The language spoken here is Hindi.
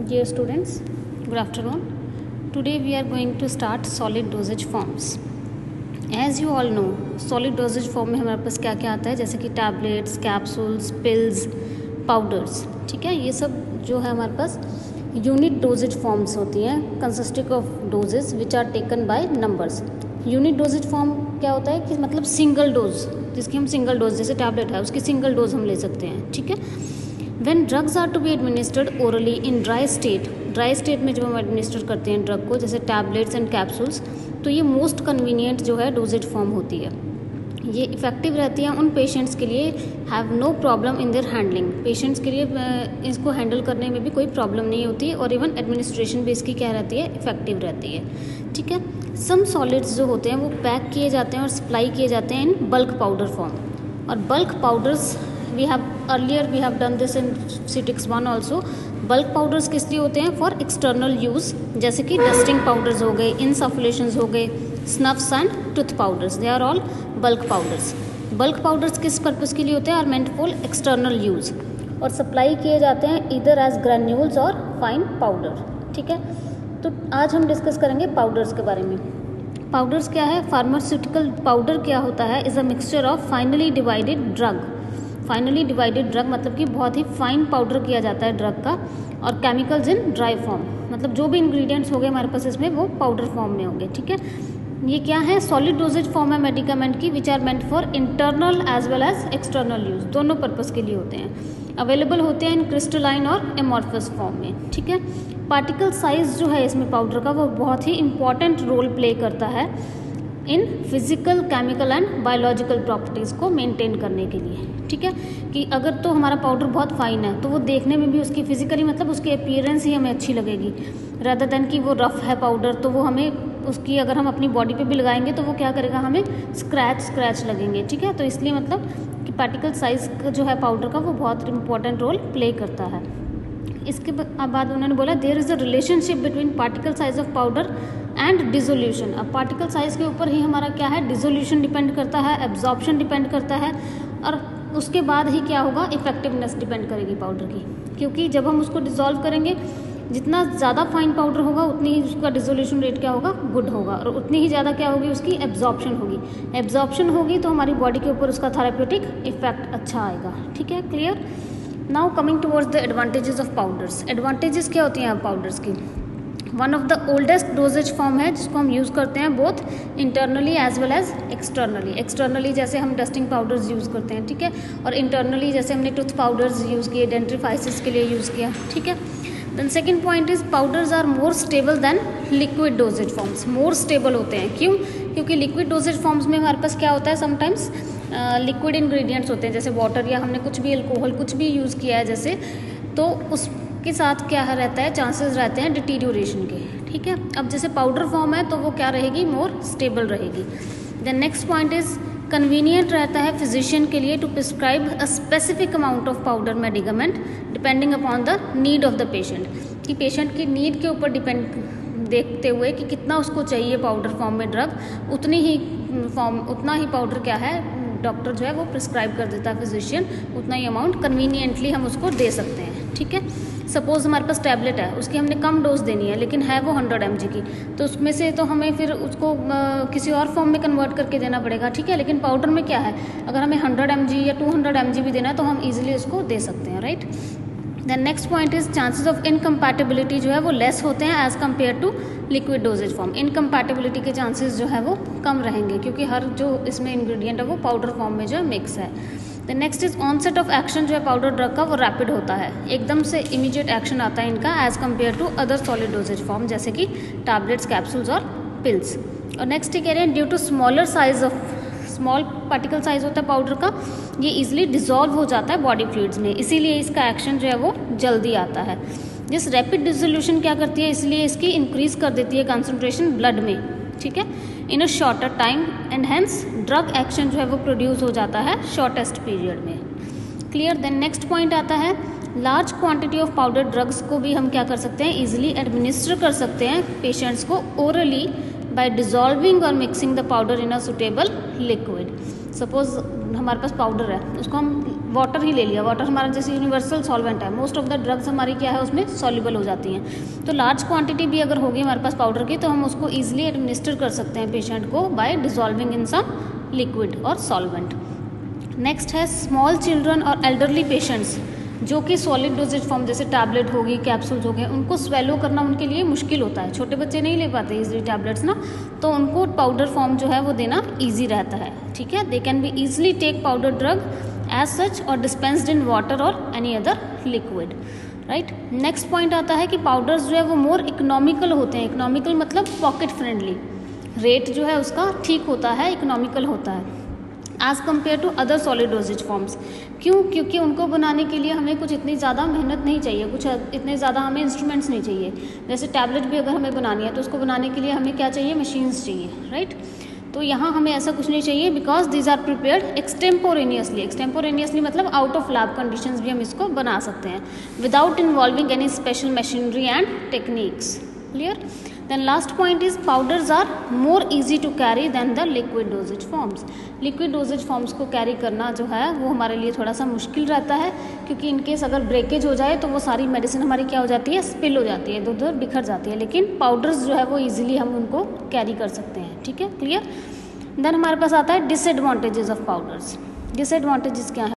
Dear students, good afternoon. Today we are going to start solid dosage forms. As you all know, solid dosage form में हमारे पास क्या क्या आता है, जैसे कि टैबलेट्स, कैप्सूल्स, पिल्स, पाउडर्स. ठीक है, ये सब जो है हमारे पास यूनिट डोजेज फॉर्म्स होती हैं, consisting of dosage which are taken by numbers. Unit dosage form क्या होता है कि मतलब सिंगल डोज, जिसकी हम सिंगल डोज, जैसे टैबलेट है उसकी सिंगल डोज हम ले सकते हैं. ठीक है. When drugs are to be administered orally in dry state में जब हम एडमिनिस्टर करते हैं ड्रग को, जैसे टैबलेट्स एंड कैप्सूल्स, तो ये मोस्ट कन्वीनियंट जो है डोजेज फॉर्म होती है. ये इफ़ेक्टिव रहती है उन पेशेंट्स के लिए have no problem in their handling. Patients के लिए इसको हैंडल करने में भी कोई प्रॉब्लम नहीं होती है, और इवन एडमिनिस्ट्रेशन भी इसकी क्या रहती है, इफेक्टिव रहती है. ठीक है. सम सॉलिड्स जो होते हैं वो पैक किए जाते हैं और सप्लाई किए जाते हैं इन बल्क पाउडर फॉर्म. और bulk powders we have done this in CTIX 1 also. Bulk powders किस लिए होते हैं? फॉर एक्सटर्नल यूज़, जैसे कि डस्टिंग पाउडर्स हो गए, इंसफलेशंस हो गए, snuffs and tooth powders, they are all bulk powders. Bulk powders किस पर्पज़ के लिए होते हैं? Are meant for external use, और सप्लाई किए जाते हैं इधर एज ग्रैन्यूल्स और फाइन पाउडर. ठीक है. तो आज हम डिस्कस करेंगे पाउडर्स के बारे में. पाउडर्स क्या है? फार्मास्यूटिकल पाउडर क्या होता है? Is a mixture of finally divided drug. Finally divided drug मतलब कि बहुत ही फाइन पाउडर किया जाता है ड्रग का, और केमिकल्स इन ड्राई फॉर्म, मतलब जो भी इंग्रेडिएंट्स हो गए हमारे पास इसमें वो पाउडर फॉर्म में होंगे. ठीक है. ये क्या है? सॉलिड डोजेज फॉर्म है मेडिकामेंट की, which are meant for internal as well as external use, दोनों पर्पज़ के लिए होते हैं. अवेलेबल होते हैं इन क्रिस्टलाइन और एमॉर्फस फॉर्म में. ठीक है. पार्टिकल साइज जो है इसमें पाउडर का, वो बहुत ही इंपॉर्टेंट रोल प्ले करता है in physical, chemical and biological properties को मेंटेन करने के लिए. ठीक है. कि अगर तो हमारा पाउडर बहुत फाइन है तो वो देखने में भी उसकी फिजिकली, मतलब उसकी अपीयरेंस ही हमें अच्छी लगेगी, रादर देन कि वो रफ है पाउडर तो वो हमें उसकी, अगर हम अपनी बॉडी पे भी लगाएंगे तो वो क्या करेगा, हमें स्क्रैच लगेंगे. ठीक है. तो इसलिए मतलब कि पार्टिकल साइज जो है पाउडर का वो बहुत इंपॉर्टेंट रोल प्ले करता है. इसके बाद उन्होंने बोला there is a relationship between particle size of powder and dissolution. अब पार्टिकल साइज के ऊपर ही हमारा क्या है, डिसोल्यूशन डिपेंड करता है, एब्जॉर्प्शन डिपेंड करता है, और उसके बाद ही क्या होगा, इफेक्टिवनेस डिपेंड करेगी पाउडर की. क्योंकि जब हम उसको डिसॉल्व करेंगे, जितना ज़्यादा फाइन पाउडर होगा उतनी ही उसका डिसोल्यूशन रेट क्या होगा, गुड होगा, और उतनी ही ज़्यादा क्या होगी, उसकी एब्जॉर्प्शन होगी. एब्जॉर्प्शन होगी तो हमारी बॉडी के ऊपर उसका थेरेप्यूटिक इफेक्ट अच्छा आएगा. ठीक है. Clear. Now coming towards the advantages of powders. Advantages क्या होती हैं पाउडर्स की? One of the oldest dosage form है जिसको हम यूज़ करते हैं both internally as well as externally. Externally जैसे हम डस्टिंग पाउडर्स यूज़ करते हैं. ठीक है. और इंटरनली जैसे हमने टूथ पाउडर्स यूज़ किए, डेंटिफाइसिस के लिए यूज़ किया. ठीक है. Then second point is powders are more stable than liquid dosage forms. More stable होते हैं. क्यों? क्योंकि लिक्विड डोजेज फॉर्म्स में हमारे पास क्या होता है, समटाइम्स लिक्विड इंग्रेडिएंट्स होते हैं, जैसे वाटर या हमने कुछ भी अल्कोहल कुछ भी यूज़ किया है जैसे, तो उसके साथ क्या रहता है, चांसेस रहते हैं डिटीरियोरेशन के. ठीक है. अब जैसे पाउडर फॉर्म है तो वो क्या रहेगी, मोर स्टेबल रहेगी. Then next point is convenient रहता है फिजिशियन के लिए to prescribe a specific amount of powder medicament depending upon the need of the patient. कि पेशेंट की नीड के ऊपर डिपेंड देखते हुए कि कितना उसको चाहिए पाउडर फॉर्म में ड्रग, उतना ही पाउडर क्या है डॉक्टर जो है वो प्रिस्क्राइब कर देता है, फिजिशियन उतना ही अमाउंट कन्वीनियंटली हम उसको दे सकते हैं. ठीक है. सपोज़ हमारे पास टैबलेट है, उसकी हमने कम डोज देनी है लेकिन है वो 100 mg की, तो उसमें से तो हमें फिर उसको किसी और फॉर्म में कन्वर्ट करके देना पड़ेगा. ठीक है. लेकिन पाउडर में क्या है, अगर हमें 100 mg या 200 mg भी देना है तो हम ईजिली उसको दे सकते हैं. Right. Then next point is chances of incompatibility जो है वो लेस होते हैं as compared to liquid dosage form. Incompatibility के चांसेस जो है वो कम रहेंगे क्योंकि हर जो इसमें इंग्रेडिएंट है वो पाउडर फॉर्म में जो है मिक्स है. The next is onset of action जो है पाउडर ड्रग का वो रैपिड होता है, एकदम से इमीडिएट एक्शन आता है इनका as compared to other solid dosage form जैसे कि टैबलेट्स, कैप्सूल्स और पिल्स. और नेक्स्ट कह रहे हैं due to smaller size of, small particle size होता है पाउडर का, ये इजीली डिसॉल्व हो जाता है बॉडी फ्लूइड्स में, इसीलिए इसका एक्शन जो है वो जल्दी आता है. जिस रैपिड डिसोल्यूशन क्या करती है, इसलिए इसकी इंक्रीज कर देती है कंसंट्रेशन ब्लड में. ठीक है. In a shorter time and hence drug action जो है वो प्रोड्यूस हो जाता है शॉर्टेस्ट पीरियड में. क्लियर. देन नेक्स्ट पॉइंट आता है large quantity of powder drugs को भी हम क्या कर सकते हैं, इजीली एडमिनिस्टर कर सकते हैं पेशेंट्स को orally by dissolving or mixing the powder in a suitable liquid. Suppose हमारे पास पाउडर है, उसको हम वाटर ही ले लिया, वाटर हमारा जैसे यूनिवर्सल सॉल्वेंट है, मोस्ट ऑफ द ड्रग्स हमारी क्या है उसमें सॉल्युबल हो जाती हैं। तो लार्ज क्वांटिटी भी अगर होगी हमारे पास पाउडर की तो हम उसको ईजिली एडमिनिस्टर कर सकते हैं पेशेंट को बाय डिजॉल्विंग इन सम लिक्विड और सॉल्वेंट। नेक्स्ट है स्मॉल चिल्ड्रन और एल्डरली पेशेंट्स जो कि सॉलिड डोजेज फॉर्म जैसे टैबलेट होगी, कैप्सूल्स हो गए, उनको स्वेलो करना उनके लिए मुश्किल होता है, छोटे बच्चे नहीं ले पाते इजीली टैबलेट्स ना, तो उनको पाउडर फॉर्म जो है वो देना ईजी रहता है, ठीक है। They can be easily take powder drug as such और डिस्पेंस्ड इन वाटर और any other liquid, right. Next point आता है कि पाउडर्स जो है वो मोर इकोनॉमिकल होते हैं, इकोनॉमिकल मतलब पॉकेट फ्रेंडली, रेट जो है उसका ठीक होता है, इकोनॉमिकल होता है as compared to other solid dosage forms. क्यों? क्योंकि उनको बनाने के लिए हमें कुछ इतनी ज़्यादा मेहनत नहीं चाहिए, कुछ इतने ज़्यादा हमें इंस्ट्रूमेंट्स नहीं चाहिए। जैसे टैबलेट भी अगर हमें बनानी है तो उसको बनाने के लिए हमें क्या चाहिए, मशीन्स चाहिए, राइट। तो यहाँ हमें ऐसा कुछ नहीं चाहिए बिकॉज दीज आर प्रिपेयर्ड एक्सटेम्पोरेनियसली। एक्सटेम्पोरेनियसली मतलब आउट ऑफ लैब कंडीशंस भी हम इसको बना सकते हैं without involving any special machinery and techniques. Clear? Then last point is powders are more easy to carry than the liquid dosage forms. Liquid dosage forms को कैरी करना जो है वो हमारे लिए थोड़ा सा मुश्किल रहता है क्योंकि इनकेस अगर ब्रेकेज हो जाए तो वो सारी मेडिसिन हमारी क्या हो जाती है, स्पिल हो जाती है, इधर उधर बिखर जाती है। लेकिन पाउडर्स जो है वो इजीली हम उनको कैरी कर सकते हैं, ठीक है, क्लियर। देन हमारे पास आता है डिसएडवांटेजेस ऑफ पाउडर्स। डिसएडवांटेजेस क्या है?